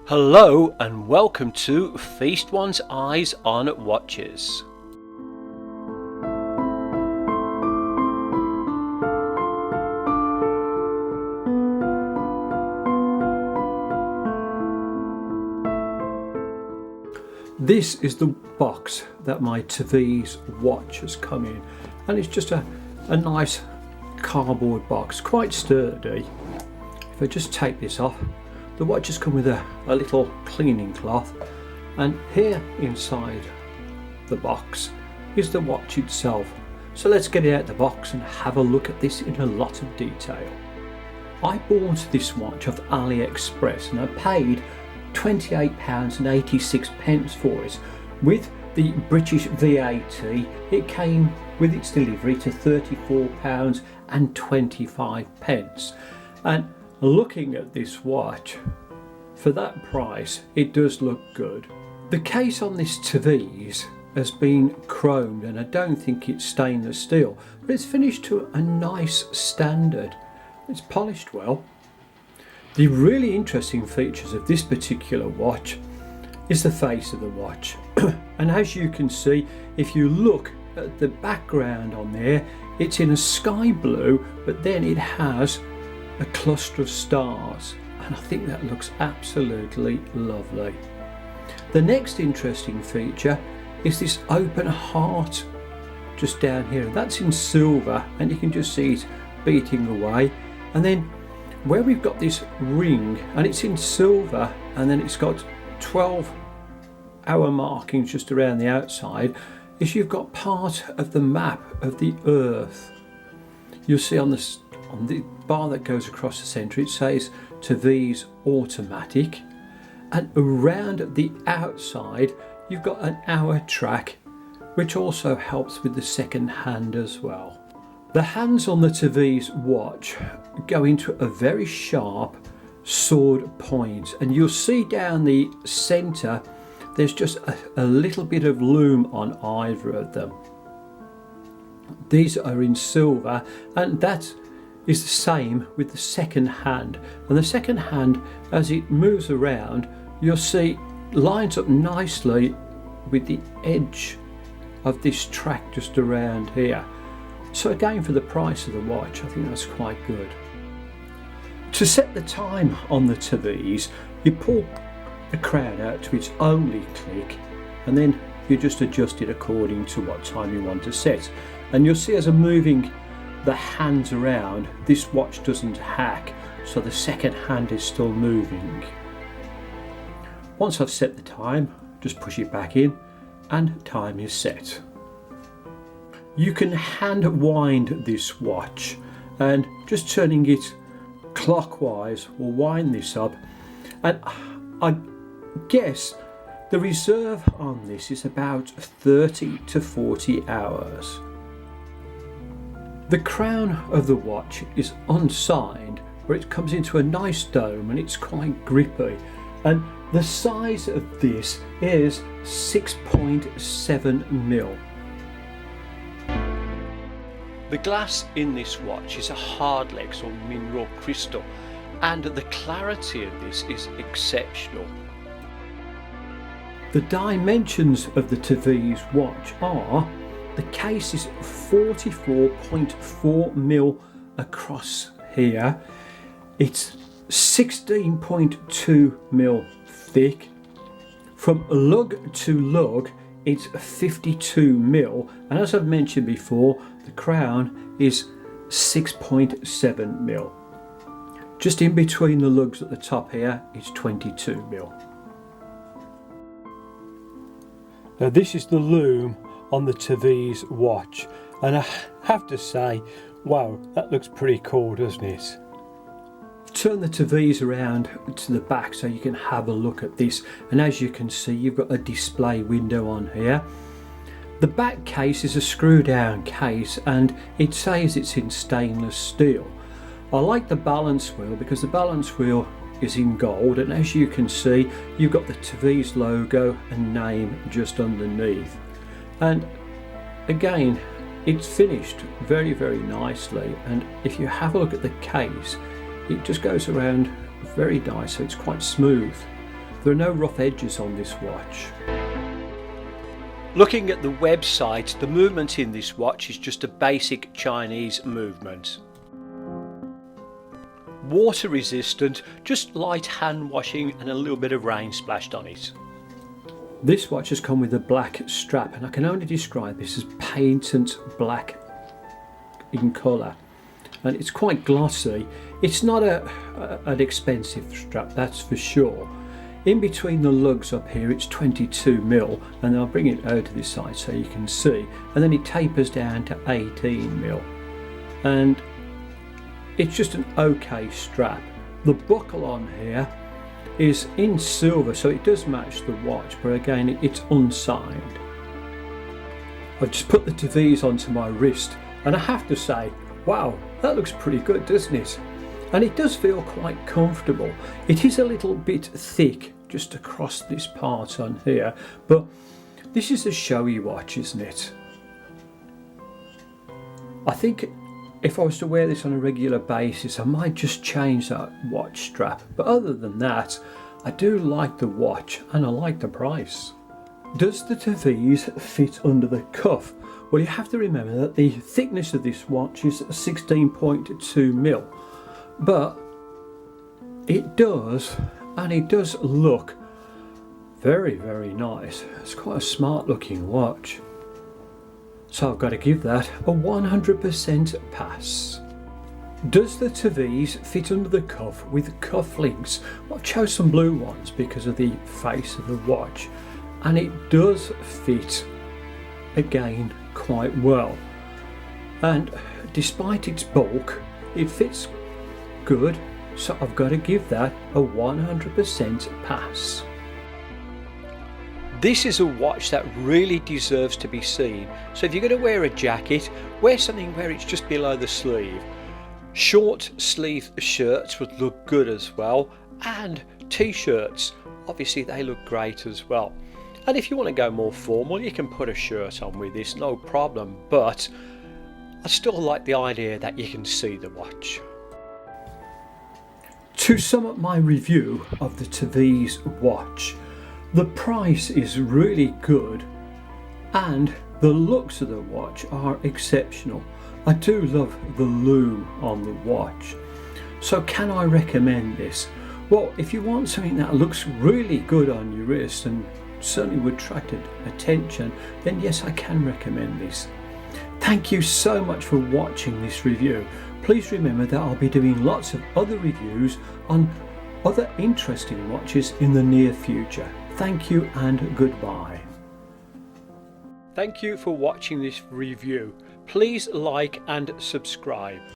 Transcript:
Hello and welcome to Feast One's Eyes on Watches. This is the box that my Tevice watch has come in, and it's just a nice cardboard box, quite sturdy. If I just take this off, the watch has come with a little cleaning cloth, and here inside the box is the watch itself. So let's get it out of the box and have a look at this in a lot of detail. I bought this watch off AliExpress and I paid £28.86 for it. With the British VAT, it came with its delivery to £34.25. And looking at this watch, for that price, it does look good. The case on this Tevice has been chromed, and I don't think it's stainless steel, but it's finished to a nice standard. It's polished well. The really interesting features of this particular watch is the face of the watch. And as you can see, if you look at the background on there, it's in a sky blue, but then it has a cluster of stars, and I think that looks absolutely lovely. The next interesting feature is this open heart just down here. That's in silver, and you can just see it beating away. And then where we've got this ring, and it's in silver, and then it's got 12-hour markings just around the outside, is you've got part of the map of the Earth. You'll see on the bar that goes across the centre, it says Tevise automatic, and around the outside you've got an hour track, which also helps with the second hand as well. The hands on the Tevise watch go into a very sharp sword point, and you'll see down the centre there's just a little bit of lume on either of them. These are in silver, and that is the same with the second hand. And the second hand, as it moves around, you'll see lines up nicely with the edge of this track just around here. So again, for the price of the watch, I think that's quite good. To set the time on the Tevice, you pull the crown out to its only click, and then you just adjust it according to what time you want to set. And you'll see as I'm moving the hands around, this watch doesn't hack, so the second hand is still moving. Once I've set the time, just push it back in and time is set. You can hand wind this watch, and just turning it clockwise will wind this up, and I guess the reserve on this is about 30 to 40 hours. The crown of the watch is unsigned, where it comes into a nice dome and it's quite grippy, and the size of this is 6.7mm. The glass in this watch is a hardlex or mineral crystal, and the clarity of this is exceptional. The dimensions of the Tevice watch are: the case is 44.4mm across here, it's 16.2mm thick, from lug to lug it's 52mm, and as I've mentioned before, the crown is 6.7mm. Just in between the lugs at the top here, it's 22mm. Now this is the lume on the Tevice watch, and I have to say, wow, that looks pretty cool, doesn't it? Turn the Tevice around to the back so you can have a look at this, and as you can see, you've got a display window on here. The back case is a screw down case, and it says it's in stainless steel. I like the balance wheel because the balance wheel is in gold, and as you can see, you've got the Tevice logo and name just underneath. And again, it's finished very, very nicely, and if you have a look at the case, it just goes around very nice, so it's quite smooth. There are no rough edges on this watch. Looking at the website, the movement in this watch is just a basic Chinese movement. Water resistant, just light hand washing and a little bit of rain splashed on it. This watch has come with a black strap, and I can only describe this as patent black in colour, and it's quite glossy. It's not an expensive strap, that's for sure. In between the lugs up here it's 22mm, and I'll bring it over to this side so you can see, and then it tapers down to 18mm, and it's just an okay strap. The buckle on here is in silver, so it does match the watch, but again it's unsigned. I've just put the Tevice onto my wrist, and I have to say, wow, that looks pretty good, doesn't it? And it does feel quite comfortable. It is a little bit thick just across this part on here, but this is a showy watch, isn't it? I think if I was to wear this on a regular basis, I might just change that watch strap. But other than that, I do like the watch and I like the price. Does the Tevice fit under the cuff? Well, you have to remember that the thickness of this watch is 16.2mm, but it does, and it does look very, very nice. It's quite a smart looking watch. So I've got to give that a 100% pass. Does the Tevice fit under the cuff with cufflinks? Well, I've chosen some blue ones because of the face of the watch, and it does fit again quite well. And despite its bulk, it fits good, so I've got to give that a 100% pass. This is a watch that really deserves to be seen, so if you're going to wear a jacket, wear something where it's just below the sleeve. Short sleeve shirts would look good as well, and t-shirts, obviously they look great as well. And if you want to go more formal, you can put a shirt on with this, no problem, but I still like the idea that you can see the watch. To sum up my review of the Tevice watch, the price is really good and the looks of the watch are exceptional. I do love the lume on the watch. So can I recommend this? Well, if you want something that looks really good on your wrist and certainly would attract attention, then yes, I can recommend this. Thank you so much for watching this review. Please remember that I'll be doing lots of other reviews on other interesting watches in the near future. Thank you and goodbye. Thank you for watching this review. Please like and subscribe.